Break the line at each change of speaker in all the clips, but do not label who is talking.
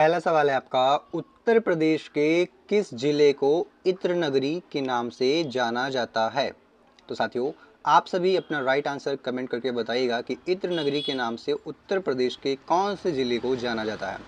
पहला सवाल है आपका, उत्तर प्रदेश के किस जिले को इत्र नगरी के नाम से जाना जाता है। तो साथियों, आप सभी अपना राइट आंसर कमेंट करके बताइएगा कि इत्र नगरी के नाम से उत्तर प्रदेश के कौन से जिले को जाना जाता है।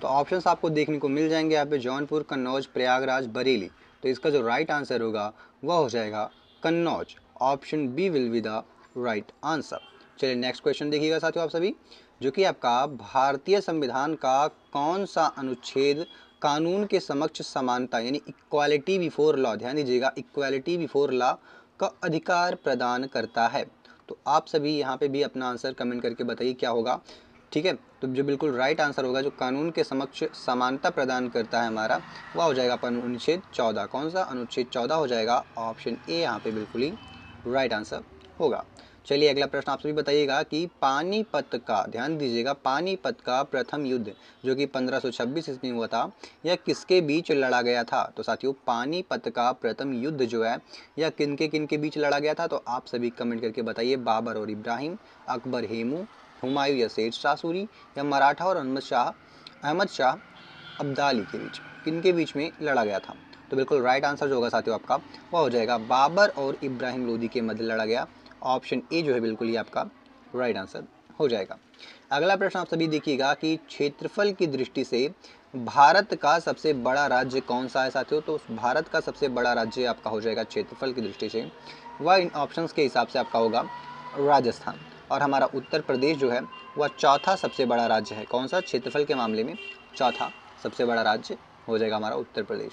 तो ऑप्शंस आपको देखने को मिल जाएंगे यहाँ पे, जौनपुर, कन्नौज, प्रयागराज, बरेली। तो इसका जो राइट आंसर होगा वह हो जाएगा Kannauj. Option B will be the right answer. चलिए नेक्स्ट क्वेश्चन देखिएगा साथियों आप सभी, जो कि आपका भारतीय संविधान का कौन सा अनुच्छेद कानून के समक्ष समानता यानी इक्वालिटी बिफोर लॉ, ध्यान दीजिएगा, इक्वालिटी बिफोर लॉ का अधिकार प्रदान करता है। तो आप सभी यहाँ पे भी अपना आंसर कमेंट करके बताइए क्या होगा। ठीक है, तो जो बिल्कुल राइट आंसर होगा, जो कानून के समक्ष समानता प्रदान करता है हमारा, वह हो जाएगा अपन अनुच्छेद 14। कौन सा? अनुच्छेद 14 हो जाएगा। ऑप्शन ए यहाँ पे बिल्कुल ही राइट आंसर होगा। चलिए अगला प्रश्न आप सभी बताइएगा कि पानीपत का, ध्यान दीजिएगा, पानीपत का प्रथम युद्ध जो कि 1526 ईस्वी में हुआ था, यह किसके बीच लड़ा गया था। तो साथियों, पानीपत का प्रथम युद्ध जो है यह किन के बीच लड़ा गया था। तो आप सभी कमेंट करके बताइए, बाबर और इब्राहिम, अकबर हेमू, हुमायूं या शेर शाह सूरी, या मराठा और अहमद शाह अब्दाली के बीच, किन के बीच में लड़ा गया था। तो बिल्कुल राइट आंसर जो होगा साथियों आपका, वह हो जाएगा बाबर और इब्राहिम लोदी के मध्य लड़ा गया। ऑप्शन ए जो है बिल्कुल ही आपका राइट आंसर हो जाएगा। अगला प्रश्न आप सभी देखिएगा कि क्षेत्रफल की दृष्टि से भारत का सबसे बड़ा राज्य कौन सा है साथियों। तो भारत का सबसे बड़ा राज्य आपका हो जाएगा क्षेत्रफल की दृष्टि से, वह इन ऑप्शंस के हिसाब से आपका होगा राजस्थान। और हमारा उत्तर प्रदेश जो है वह चौथा सबसे बड़ा राज्य है। कौन सा? क्षेत्रफल के मामले में चौथा सबसे बड़ा राज्य हो जाएगा हमारा उत्तर प्रदेश।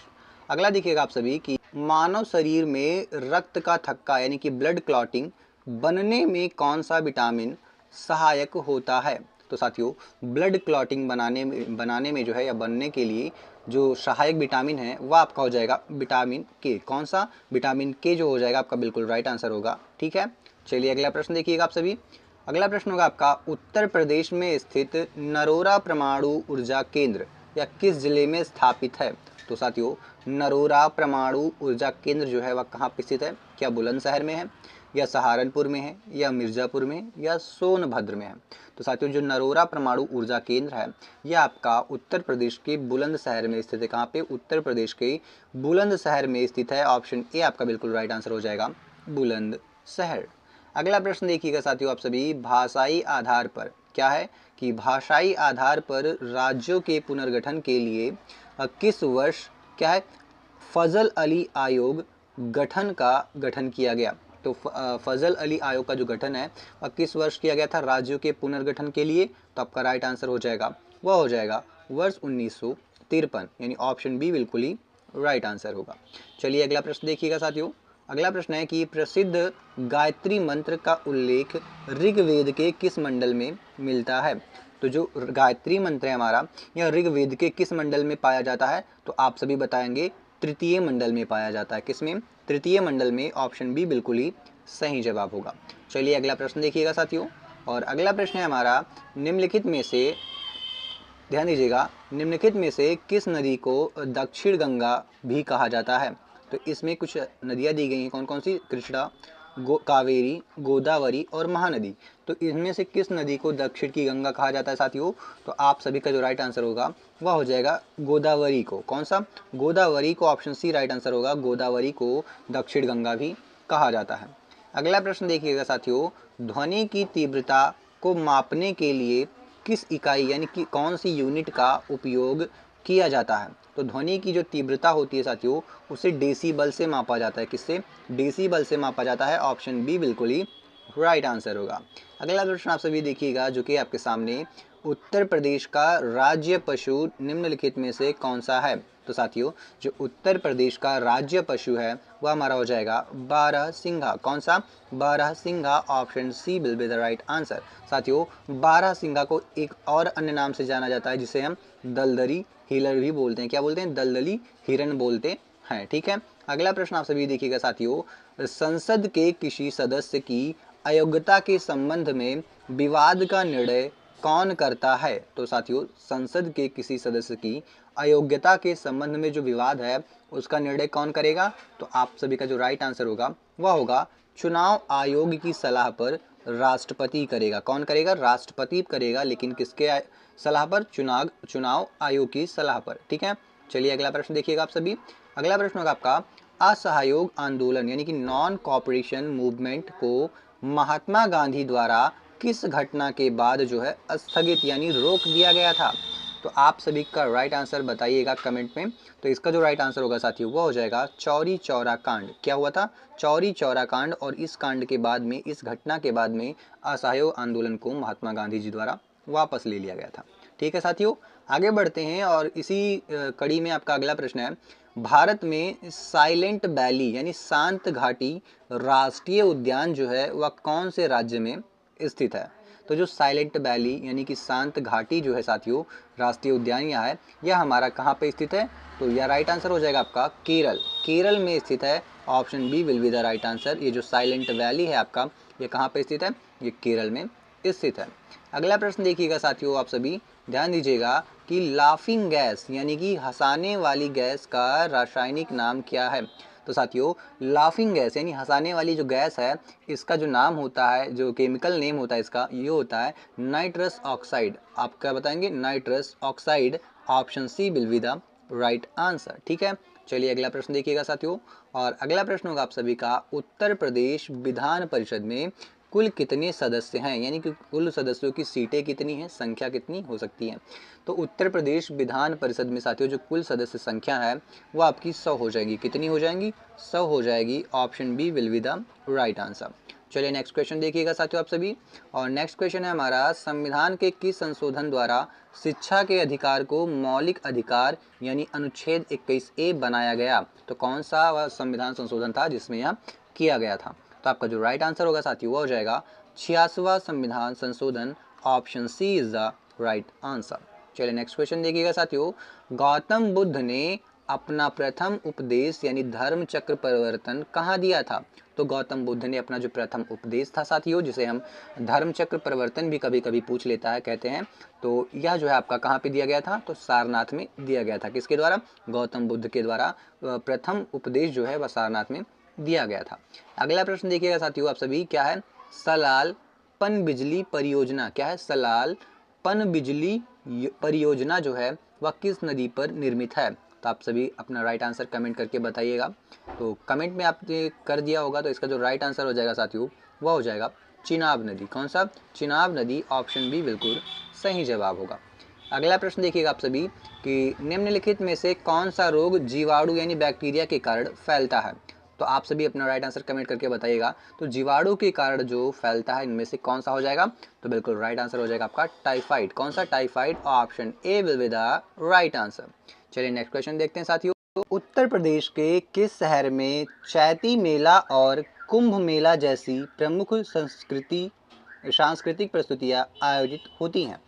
अगला देखिएगा आप सभी कि मानव शरीर में रक्त का थक्का यानी कि ब्लड क्लॉटिंग बनने में कौन सा विटामिन सहायक होता है। तो साथियों, ब्लड क्लॉटिंग बनाने में जो है या बनने के लिए जो सहायक विटामिन है वह आपका हो जाएगा विटामिन के। कौन सा? विटामिन के जो हो जाएगा आपका बिल्कुल राइट आंसर होगा। ठीक है, चलिए अगला प्रश्न देखिएगा आप सभी। अगला प्रश्न होगा आपका, उत्तर प्रदेश में स्थित नरोरा परमाणु ऊर्जा केंद्र या किस जिले में स्थापित है। तो साथियों, नरोरा परमाणु ऊर्जा केंद्र जो है वह कहाँ पे स्थित है? क्या बुलंदशहर में है, या सहारनपुर में है, या मिर्ज़ापुर में है, या सोनभद्र में है। तो साथियों, जो नरोरा परमाणु ऊर्जा केंद्र है यह आपका उत्तर प्रदेश के बुलंदशहर में स्थित है। कहाँ पे? उत्तर प्रदेश के बुलंदशहर में स्थित है। ऑप्शन ए आपका बिल्कुल राइट आंसर हो जाएगा, बुलंदशहर। अगला प्रश्न देखिएगा साथियों आप सभी, भाषाई आधार पर, क्या है कि भाषाई आधार पर राज्यों के पुनर्गठन के लिए किस वर्ष क्या है फजल अली आयोग गठन किया गया। तो फजल अली आयोग का जो गठन है वह किस वर्ष किया गया था राज्यों के पुनर्गठन के लिए। तो आपका राइट आंसर हो जाएगा, वह हो जाएगा वर्ष 1953, यानी ऑप्शन बी बिल्कुल ही राइट आंसर होगा। चलिए अगला प्रश्न देखिएगा साथियों। अगला प्रश्न है कि प्रसिद्ध गायत्री मंत्र का उल्लेख ऋग्वेद के किस मंडल में मिलता है। तो जो गायत्री मंत्र है हमारा, यह ऋग्वेद के किस मंडल में पाया जाता है। तो आप सभी बताएंगे तृतीय मंडल में पाया जाता है। किसमें? तृतीय मंडल में। ऑप्शन बी बिल्कुल ही सही जवाब होगा। चलिए अगला प्रश्न देखिएगा साथियों। और अगला प्रश्न है हमारा, निम्नलिखित में से, ध्यान दीजिएगा, निम्नलिखित में से किस नदी को दक्षिण गंगा भी कहा जाता है। तो इसमें कुछ नदियाँ दी गई हैं, कौन कौन सी? कृष्णा, कावेरी, गोदावरी और महानदी। तो इनमें से किस नदी को दक्षिण की गंगा कहा जाता है साथियों। तो आप सभी का जो राइट आंसर होगा वह हो जाएगा गोदावरी को। कौन सा? गोदावरी को। ऑप्शन सी राइट आंसर होगा, गोदावरी को दक्षिण गंगा भी कहा जाता है। अगला प्रश्न देखिएगा साथियों, ध्वनि की तीव्रता को मापने के लिए किस इकाई यानी कि कौन सी यूनिट का उपयोग किया जाता है। तो ध्वनि की जो तीव्रता होती है साथियों उसे डेसीबल से मापा जाता है। किससे? डेसीबल से मापा जाता है। ऑप्शन बी बिल्कुल ही राइट आंसर होगा। अगला प्रश्न आप सभी देखिएगा जो कि आपके सामने, उत्तर प्रदेश का राज्य पशु निम्नलिखित में से कौन सा है। तो साथियों, जो उत्तर प्रदेश का राज्य पशु है वह हमारा हो जाएगा बारहसिंघा। कौन सा? बारहसिंघा। Option C will be the right answer. साथियों, बारहसिंघा को एक और अन्य नाम से जाना जाता है जिसे हम दलदली हिरण भी बोलते हैं। क्या बोलते हैं? दलदली हिरण बोलते हैं। ठीक है, अगला प्रश्न आप सभी देखिएगा साथियों, संसद के किसी सदस्य की अयोग्यता के संबंध में विवाद का निर्णय कौन करता है। तो साथियों, संसद के किसी सदस्य की अयोग्यता के संबंध में जो विवाद है उसका निर्णय कौन करेगा। तो आप सभी का जो राइट आंसर होगा वह होगा चुनाव आयोग की सलाह पर राष्ट्रपति करेगा। कौन करेगा? राष्ट्रपति करेगा, लेकिन किसके सलाह पर? चुनाव आयोग की सलाह पर। ठीक है, चलिए अगला प्रश्न देखिएगा आप सभी। अगला प्रश्न होगा आपका, असहयोग आंदोलन यानी कि नॉन कॉपरेशन मूवमेंट को महात्मा गांधी द्वारा किस घटना के बाद जो है स्थगित यानी रोक दिया गया था? तो आप सभी का राइट आंसर बताइएगा कमेंट में। तो इसका जो राइट आंसर होगा साथियों वो हो जाएगा चौरी चौरा कांड। क्या हुआ था? चौरी चौरा कांड। और इस कांड के बाद में, इस घटना के बाद में असहयोग आंदोलन को महात्मा गांधी जी द्वारा वापस ले लिया गया था। ठीक है साथियों, आगे बढ़ते हैं और इसी कड़ी में आपका अगला प्रश्न है, भारत में साइलेंट वैली यानी शांत घाटी राष्ट्रीय उद्यान जो है वह कौन से राज्य में स्थित है? तो जो साइलेंट वैली यानी कि शांत घाटी जो है साथियों राष्ट्रीय उद्यान यह हमारा कहाँ पे स्थित है? तो यह राइट आंसर हो जाएगा आपका केरल। केरल में स्थित है। Option B will be the right answer. ये जो साइलेंट वैली है आपका, ये कहाँ पे स्थित है? ये केरल में स्थित है। अगला प्रश्न देखिएगा साथियों, आप सभी ध्यान दीजिएगा कि लाफिंग गैस यानी कि हंसाने वाली गैस का रासायनिक नाम क्या है? तो साथियों लाफिंग गैस यानी हंसाने वाली जो गैस है, इसका जो नाम होता है, जो केमिकल नेम होता है इसका, ये होता है नाइट्रस ऑक्साइड। आप क्या बताएंगे? Nitrous oxide. Option C will be the right answer. ठीक है, चलिए अगला प्रश्न देखिएगा साथियों। और अगला प्रश्न होगा आप सभी का, उत्तर प्रदेश विधान परिषद में कुल कितने सदस्य हैं? यानी कि कुल सदस्यों की सीटें कितनी हैं, संख्या कितनी हो सकती है? तो उत्तर प्रदेश विधान परिषद में साथियों जो कुल सदस्य संख्या है वो आपकी 100 हो जाएगी। कितनी हो जाएंगी? 100 हो जाएगी। Option B will be the right answer. चलिए नेक्स्ट क्वेश्चन देखिएगा साथियों आप सभी। और नेक्स्ट क्वेश्चन है हमारा, संविधान के किस संशोधन द्वारा शिक्षा के अधिकार को मौलिक अधिकार यानी अनुच्छेद 21A बनाया गया? तो कौन सा वह संविधान संशोधन था जिसमें यह किया गया था? तो आपका जो राइट आंसर होगा साथियों वो हो जाएगा 86वां संविधान संशोधन। Option C is the right answer. चलिए नेक्स्ट क्वेश्चन देखिएगा साथियों, गौतम बुद्ध ने अपना प्रथम उपदेश यानी धर्म चक्र परिवर्तन कहाँ दिया था? तो गौतम बुद्ध ने अपना जो प्रथम उपदेश था साथियों, जिसे हम धर्म चक्र परिवर्तन भी कभी कभी पूछ लेता है कहते हैं, तो यह जो है आपका कहाँ पे दिया गया था? तो सारनाथ में दिया गया था। किसके द्वारा? गौतम बुद्ध के द्वारा प्रथम उपदेश जो है वह सारनाथ में दिया गया था। अगला प्रश्न देखिएगा साथियों आप सभी, क्या है? सलाल पन बिजली परियोजना, क्या है? सलाल पन बिजली परियोजना जो है वह किस नदी पर निर्मित है? तो आप सभी अपना राइट आंसर कमेंट करके बताइएगा। तो कमेंट में आपने कर दिया होगा, तो इसका जो राइट आंसर हो जाएगा साथियों वह हो जाएगा चिनाब नदी। कौन सा? चिनाब नदी। ऑप्शन बी बिल्कुल सही जवाब होगा। अगला प्रश्न देखिएगा आप सभी कि निम्नलिखित में से कौन सा रोग जीवाणु यानी बैक्टीरिया के कारण फैलता है? तो आप सभी अपना राइट आंसर कमेंट करके बताइएगा। तो जीवाणु के कारण जो फैलता है इनमें से कौन सा हो जाएगा? तो बिल्कुल राइट आंसर हो जाएगा आपका टाइफाइड। कौन सा? Typhoid. Option A will be the right answer. चलिए नेक्स्ट क्वेश्चन देखते हैं साथियों। तो उत्तर प्रदेश के किस शहर में चैती मेला और कुंभ मेला जैसी प्रमुख सांस्कृतिक प्रस्तुतियां आयोजित होती हैं,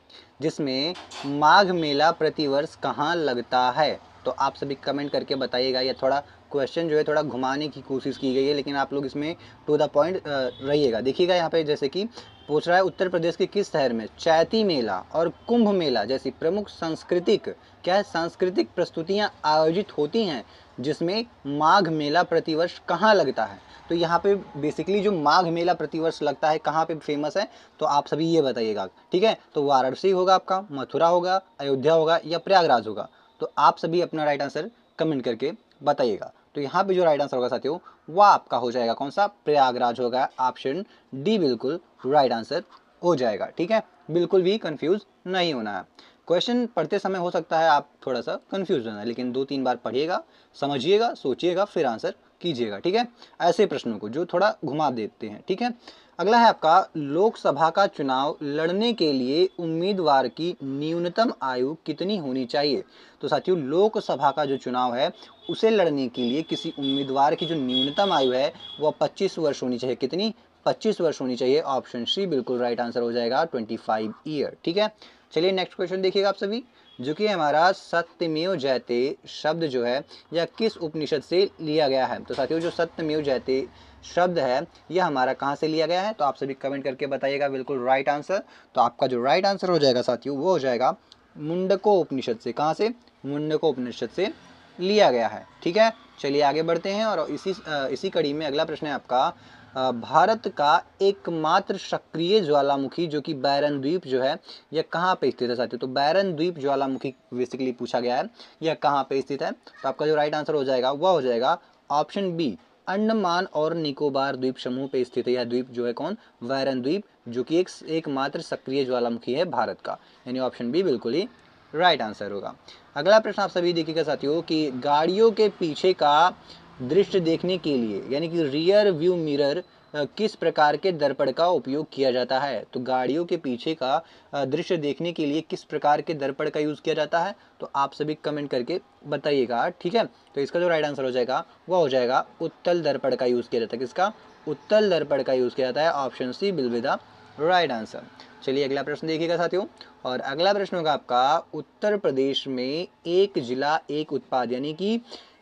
जिसमें माघ मेला प्रतिवर्ष कहाँ लगता है? तो आप सभी कमेंट करके बताइएगा। या थोड़ा क्वेश्चन जो है थोड़ा घुमाने की कोशिश की गई है, लेकिन आप लोग इसमें टू द पॉइंट रहिएगा। देखिएगा यहाँ पे जैसे कि पूछ रहा है उत्तर प्रदेश के किस शहर में चैती मेला और कुंभ मेला जैसी प्रमुख सांस्कृतिक, क्या है? सांस्कृतिक प्रस्तुतियाँ आयोजित होती हैं, जिसमें माघ मेला प्रतिवर्ष कहाँ लगता है? तो यहाँ पे बेसिकली जो माघ मेला प्रतिवर्ष लगता है कहाँ पे फेमस है? तो आप सभी ये बताइएगा। ठीक है, तो वाराणसी होगा आपका, मथुरा होगा, अयोध्या होगा या प्रयागराज होगा? तो आप सभी अपना राइट आंसर कमेंट करके बताइएगा। तो यहाँ पे जो राइट आंसर होगा साथियों वह आपका हो जाएगा कौन सा? प्रयागराज होगा। ऑप्शन डी बिल्कुल राइट आंसर हो जाएगा। ठीक है, बिल्कुल भी कंफ्यूज नहीं होना है। क्वेश्चन पढ़ते समय हो सकता है आप थोड़ा सा कंफ्यूज होना है, लेकिन 2-3 बार पढ़िएगा, समझिएगा, सोचिएगा, फिर आंसर कीजिएगा। ठीक है, ऐसे प्रश्नों को जो थोड़ा घुमा देते हैं। ठीक है, अगला है आपका, लोकसभा का चुनाव लड़ने के लिए उम्मीदवार की न्यूनतम आयु कितनी होनी चाहिए? तो साथियों लोकसभा का जो चुनाव है उसे लड़ने के लिए किसी उम्मीदवार की जो न्यूनतम आयु है वह 25 वर्ष होनी चाहिए। कितनी? 25 वर्ष होनी चाहिए। ऑप्शन सी बिल्कुल राइट आंसर हो जाएगा 25 ईयर। ठीक है, चलिए नेक्स्ट क्वेश्चन देखिएगा आप सभी, जो कि हमारा सत्यमेव जयते शब्द जो है यह किस उपनिषद से लिया गया है? तो साथियों जो सत्यमेव जयते शब्द है यह हमारा कहाँ से लिया गया है? तो आप सभी कमेंट करके बताइएगा बिल्कुल राइट आंसर। तो आपका जो राइट आंसर हो जाएगा साथियों वो हो जाएगा मुंडको उपनिषद से। कहाँ से? मुंडको उपनिषद से लिया गया है। ठीक है, चलिए आगे बढ़ते हैं और इसी कड़ी में अगला प्रश्न है आपका, भारत का एकमात्र सक्रिय ज्वालामुखी जो कि बैरन द्वीप जो है यह कहाँ पे स्थित है साथियों? तो बैरन द्वीप ज्वालामुखी बेसिकली पूछा गया है, यह कहाँ पे स्थित है? तो आपका जो राइट आंसर हो जाएगा वह हो जाएगा ऑप्शन बी, अंडमान और निकोबार द्वीप समूह पे स्थित है। यह द्वीप जो है कौन? बैरन द्वीप, जो कि एकमात्र सक्रिय ज्वालामुखी है भारत का, यानी ऑप्शन बी बिल्कुल ही राइट आंसर होगा। अगला प्रश्न आप सभी देखिएगा साथियों कि गाड़ियों के पीछे का दृश्य देखने के लिए यानी कि रियर व्यू मिरर किस प्रकार के दर्पण का उपयोग किया जाता है? तो गाड़ियों के पीछे का दृश्य देखने के लिए किस प्रकार के दर्पण का यूज किया जाता है? तो आप सभी कमेंट करके बताइएगा, ठीक है। तो इसका जो राइट आंसर हो जाएगा वह हो जाएगा उत्तल दर्पण का यूज किया जाता है। किसका? उत्तल दर्पण का यूज किया जाता है। Option C will be the right answer. चलिए अगला प्रश्न देखिएगा साथियों, और अगला प्रश्न होगा आपका उत्तर प्रदेश में एक जिला एक उत्पाद, यानी कि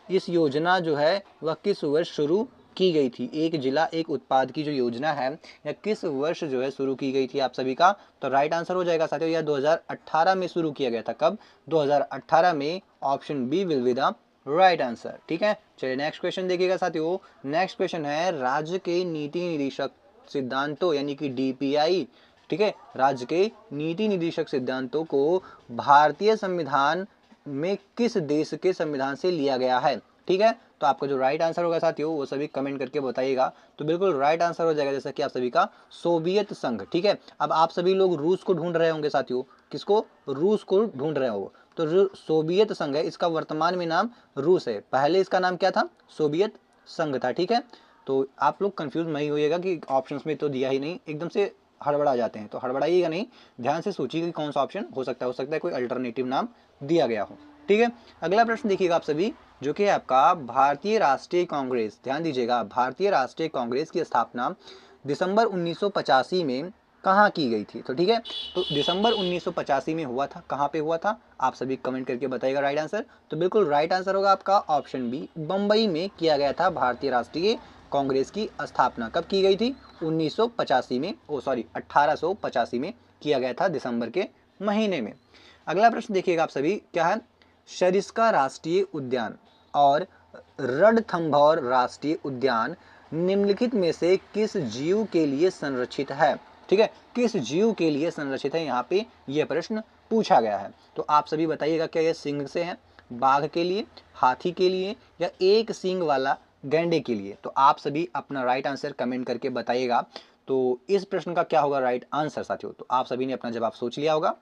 इस योजना जो है वह किस वर्ष शुरू की गई थी? एक जिला एक उत्पाद की जो योजना है या किस वर्ष जो है शुरू की गई थी आप सभी का? तो राइट आंसर हो जाएगा साथियों यह 2018 में शुरू किया गया था। कब? 2018 में। Option B will be the right answer, ठीक है। चलिए नेक्स्ट क्वेश्चन देखिएगा साथियों। नेक्स्ट क्वेश्चन है राज्य के नीति निदेशक सिद्धांतों यानी कि डीपीआई, ठीक है, राज्य के नीति निदेशक सिद्धांतों को भारतीय संविधान में किस देश के संविधान से लिया गया है? ठीक है, तो आपका जो राइट आंसर होगा साथियों वो सभी कमेंट करके बताइएगा। तो बिल्कुल राइट आंसर हो जाएगा जैसा कि आप सभी का सोवियत संघ, ठीक है। अब आप सभी लोग रूस को ढूंढ रहे होंगे साथियों, किसको? रूस को ढूंढ रहे हो। तो सोवियत संघ है, इसका वर्तमान में नाम रूस है, पहले इसका नाम क्या था? सोवियत संघ था, ठीक है। तो आप लोग कंफ्यूज नहीं होइएगा कि ऑप्शंस में तो दिया ही नहीं, एकदम से हड़बड़ा जाते हैं, तो हड़बड़ाइएगा नहीं, ध्यान से सोचिए कि कौन सा ऑप्शन हो सकता है कोई अल्टरनेटिव नाम दिया गया हो, ठीक है। अगला प्रश्न देखिएगा आप सभी, जो कि है आपका भारतीय राष्ट्रीय कांग्रेस। ध्यान दीजिएगा, भारतीय राष्ट्रीय कांग्रेस की स्थापना दिसंबर 1985 में कहाँ की गई थी? तो ठीक है, तो दिसंबर 1985 में हुआ था, कहाँ पे हुआ था? आप सभी कमेंट करके बताइएगा राइट आंसर। तो बिल्कुल राइट आंसर होगा आपका ऑप्शन बी, बंबई में किया गया था भारतीय राष्ट्रीय कांग्रेस की स्थापना। कब की गई थी? 1985 में, 1885 में किया गया था, दिसंबर के महीने में। अगला प्रश्न देखिएगा आप सभी, क्या है? सरिस्का राष्ट्रीय उद्यान और रणथंभौर राष्ट्रीय उद्यान निम्नलिखित में से किस जीव के लिए संरक्षित है? ठीक है, किस जीव के लिए संरक्षित है, यहाँ पे यह प्रश्न पूछा गया है। तो आप सभी बताइएगा, क्या यह सिंह से है, बाघ के लिए, हाथी के लिए, या एक सींग वाला गैंडे के लिए? तो आप सभी अपना राइट आंसर कमेंट करके बताइएगा। तो इस प्रश्न का क्या होगा राइट आंसर साथियों? तो आप सभी ने अपना जवाब सोच लिया होगा।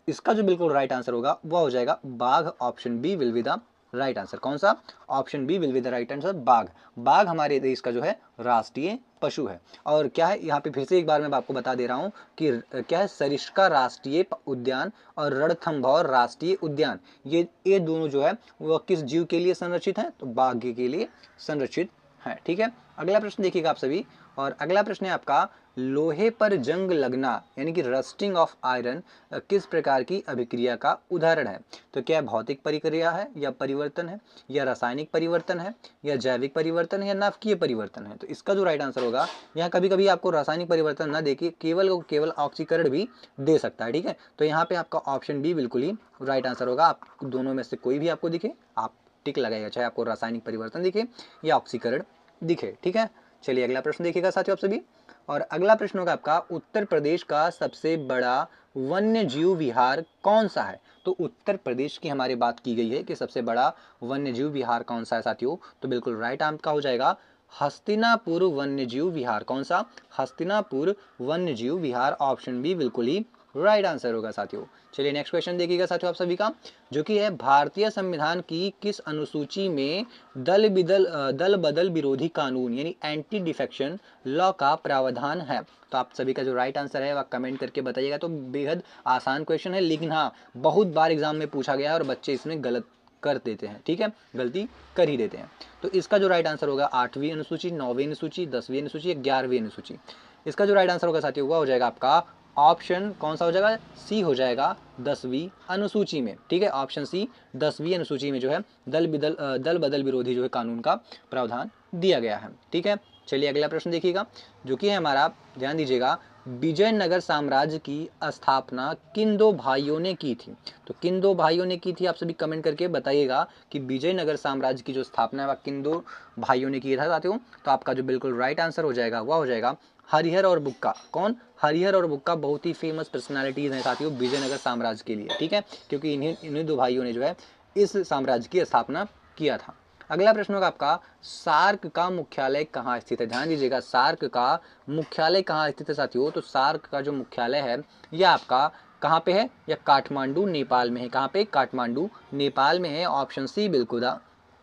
इसका जो बिल्कुल राइट आंसर होगा वह हो जाएगा बाघ। Option B will be the right answer. कौन सा? Option B will be the right answer, बाघ। बाघ हमारे देश का जो है राष्ट्रीय पशु है। और क्या है, यहाँ पे फिर से एक बार मैं आपको बता दे रहा हूँ कि क्या है, सरिस्का राष्ट्रीय उद्यान और रणथंभौर राष्ट्रीय उद्यान, ये दोनों जो है वह किस जीव के लिए संरक्षित है? तो बाघ के लिए संरक्षित है, ठीक है। अगला प्रश्न देखिएगा आप सभी, और अगला प्रश्न है आपका, लोहे पर जंग लगना यानी कि रस्टिंग ऑफ आयरन किस प्रकार की अभिक्रिया का उदाहरण है? तो क्या भौतिक प्रक्रिया है, या परिवर्तन है, या रासायनिक परिवर्तन है, या जैविक परिवर्तन है, या नाभिकीय परिवर्तन है? तो इसका जो राइट आंसर होगा, यहाँ कभी कभी आपको रासायनिक परिवर्तन ना देके केवल ऑक्सीकरण भी दे सकता है, ठीक है। तो यहाँ पे आपका ऑप्शन बी बिल्कुल ही राइट आंसर होगा। आप दोनों में से कोई भी आपको दिखे आप टिक लगाएगा, चाहे आपको रासायनिक परिवर्तन दिखे या ऑक्सीकरण दिखे, ठीक है। चलिए अगला प्रश्न देखिएगा साथियों आप सभी, और अगला प्रश्न होगा आपका, उत्तर प्रदेश का सबसे बड़ा वन्य जीव विहार कौन सा है? तो उत्तर प्रदेश की हमारी बात की गई है कि सबसे बड़ा वन्य जीव विहार कौन सा है साथियों? तो बिल्कुल राइट आपका हो जाएगा हस्तिनापुर वन्य जीव विहार। कौन सा? हस्तिनापुर वन्य जीव विहार। ऑप्शन बी बिल्कुल ही राइट आंसर होगा साथियों। चलिए नेक्स्ट क्वेश्चन देखिएगा साथियों आप सभी का, जो कि है भारतीय संविधान की किस अनुसूची में दल बदल विरोधी कानून यानी एंटी डिफेक्शन लॉ का प्रावधान है? तो आप सभी का जो राइट आंसर है वह कमेंट करके बताइएगा। तो बेहद आसान क्वेश्चन है, लेकिन हाँ बहुत बार एग्जाम में पूछा गया है और बच्चे इसमें गलत कर देते हैं, ठीक है, गलती कर ही देते हैं। तो इसका जो राइट आंसर होगा 8वीं अनुसूची, 9वीं अनुसूची, 10वीं अनुसूची, 11वीं अनुसूची। इसका जो राइट आंसर होगा साथियों वह हो जाएगा आपका ऑप्शन कौन सा हो जाएगा? सी हो जाएगा 10वीं अनुसूची में, ठीक है। ऑप्शन सी 10वीं अनुसूची में जो है दल बदल विरोधी जो है कानून का प्रावधान दिया गया है, ठीक है। चलिए अगला प्रश्न देखिएगा, जो कि है हमारा, ध्यान दीजिएगा, विजयनगर साम्राज्य की स्थापना किन दो भाइयों ने की थी? तो किन दो भाइयों ने की थी, आप सभी कमेंट करके बताइएगा कि विजयनगर साम्राज्य की जो स्थापना है वह किन दो भाइयों ने की था साथियों। तो आपका जो बिल्कुल राइट आंसर हो जाएगा वह हो जाएगा हरिहर और बुक्का। कौन? हरिहर और बुक्का बहुत ही फेमस पर्सनालिटीज हैं साथियों विजयनगर साम्राज्य के लिए, ठीक है, क्योंकि इन्हीं दो भाइयों ने जो है इस साम्राज्य की स्थापना किया था। अगला प्रश्न होगा आपका, सार्क का मुख्यालय कहाँ स्थित है? ध्यान दीजिएगा, सार्क का मुख्यालय कहाँ स्थित है साथियों? तो सार्क का जो मुख्यालय है यह आपका कहाँ पे है? यह काठमांडू नेपाल में है। कहाँ पे? काठमांडू नेपाल में है। ऑप्शन सी बिल्कुल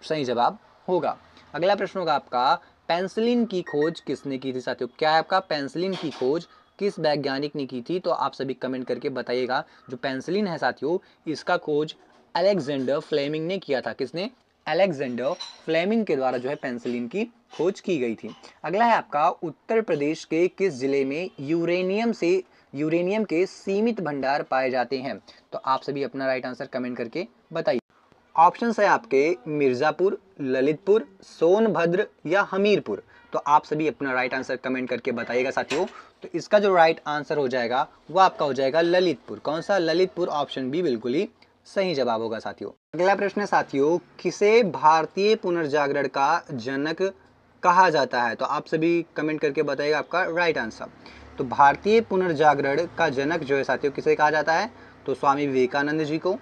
सही जवाब होगा। अगला प्रश्न होगा आपका, पेंसिलिन की खोज किसने की थी साथियों? क्या है आपका? पेंसिलिन की खोज किस वैज्ञानिक ने की थी? तो आप सभी कमेंट करके बताइएगा। जो पेंसिलिन है साथियों इसका खोज अलेक्जेंडर फ्लेमिंग ने किया था। किसने? अलेक्जेंडर फ्लेमिंग के द्वारा जो है पेंसिलिन की खोज की गई थी। अगला है आपका, उत्तर प्रदेश के किस जिले में यूरेनियम के सीमित भंडार पाए जाते हैं? तो आप सभी अपना राइट आंसर कमेंट करके बताइए। ऑप्शंस है आपके मिर्जापुर, ललितपुर, सोनभद्र या हमीरपुर। तो आप सभी अपना राइट आंसर कमेंट करके बताइएगा साथियों। तो इसका जो राइट आंसर हो जाएगा वो आपका हो जाएगा ललितपुर। कौन सा? ललितपुर। ऑप्शन बी बिल्कुल ही सही जवाब होगा साथियों। अगला प्रश्न है साथियों, किसे भारतीय पुनर्जागरण का जनक कहा जाता है? तो आप सभी कमेंट करके बताइएगा आपका राइट आंसर। तो भारतीय पुनर्जागरण का जनक जो है साथियों किसे कहा जाता है? तो स्वामी विवेकानंद जी को,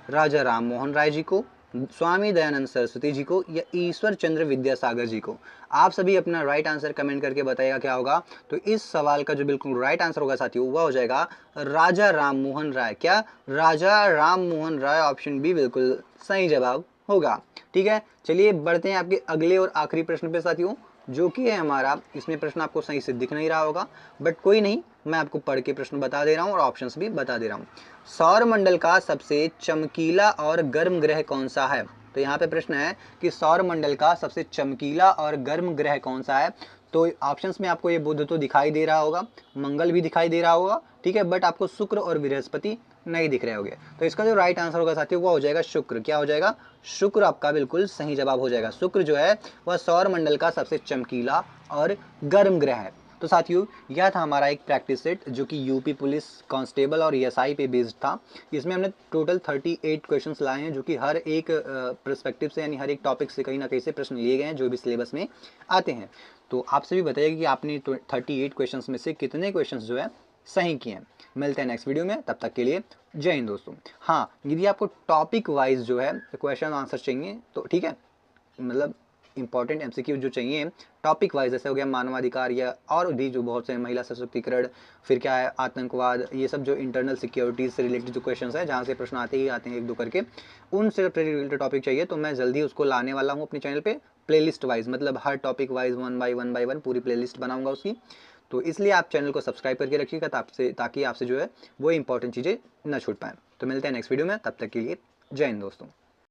राजा राम मोहन राय जी को, स्वामी दयानंद सरस्वती जी को या ईश्वर चंद्र विद्यासागर जी को। आप सभी अपना राइट आंसर कमेंट करके बताइएगा क्या होगा। तो इस सवाल का जो बिल्कुल राइट आंसर होगा साथियों वह हो जाएगा राजा राम मोहन राय। क्या? राजा राम मोहन राय। ऑप्शन बी बिल्कुल सही जवाब होगा। ठीक है, चलिए बढ़ते हैं आपके अगले और आखिरी प्रश्न पे साथियों, जो कि है हमारा, इसमें प्रश्न आपको सही से दिख नहीं रहा होगा बट कोई नहीं, मैं आपको पढ़ के प्रश्न बता दे रहा हूँ और ऑप्शंस भी बता दे रहा हूँ। सौर मंडल का सबसे चमकीला और गर्म ग्रह कौन सा है? तो यहाँ पे प्रश्न है कि सौर मंडल का सबसे चमकीला और गर्म ग्रह कौन सा है? तो ऑप्शंस में आपको ये बुध तो दिखाई दे रहा होगा, मंगल भी दिखाई दे रहा होगा, ठीक है, बट आपको शुक्र और बृहस्पति नहीं दिख रहे होंगे। तो इसका जो राइट आंसर होगा साथियों वो हो जाएगा शुक्र। क्या हो जाएगा? शुक्र आपका बिल्कुल सही जवाब हो जाएगा। शुक्र जो है वह सौर मंडल का सबसे चमकीला और गर्म ग्रह है। तो साथियों यह था हमारा एक प्रैक्टिस सेट जो कि यूपी पुलिस कांस्टेबल और एएसआई पे बेस्ड था। इसमें हमने टोटल 38 क्वेश्चंस लाए हैं जो कि हर एक पर्सपेक्टिव से यानी हर एक टॉपिक से कहीं ना कहीं से प्रश्न लिए गए हैं जो भी सिलेबस में आते हैं। तो आप सभी बताइए कि आपने 38 क्वेश्चंस में से कितने क्वेश्चंस जो है सही किए हैं। मिलते हैं नेक्स्ट वीडियो में, तब तक के लिए जय हिंद दोस्तों। हाँ, यदि आपको टॉपिक वाइज जो है क्वेश्चन आंसर चाहिए तो ठीक है, मतलब इंपॉर्टेंट एमसीक्यू जो चाहिए टॉपिक वाइज, जैसे हो गया मानवाधिकार या और भी जो बहुत से महिला सशक्तिकरण, फिर क्या है आतंकवाद, ये सब जो इंटरनल सिक्योरिटीज से रिलेटेड जो क्वेश्चंस है जहाँ से प्रश्न आते ही आते हैं एक दो करके, उनसे रिलेटेड टॉपिक चाहिए तो मैं जल्दी उसको लाने वाला हूँ अपने चैनल पे प्लेलिस्ट वाइज, मतलब हर topic wise one by one पूरी प्लेलिस्ट बनाऊंगा उसकी। तो इसलिए आप चैनल को सब्सक्राइब करके रखिएगा ताकि आपसे जो है वो इंपॉर्टेंट चीज़ें ना छूट पाएँ। तो मिलते हैं नेक्स्ट वीडियो में, तब तक के लिए जय हिंद दोस्तों।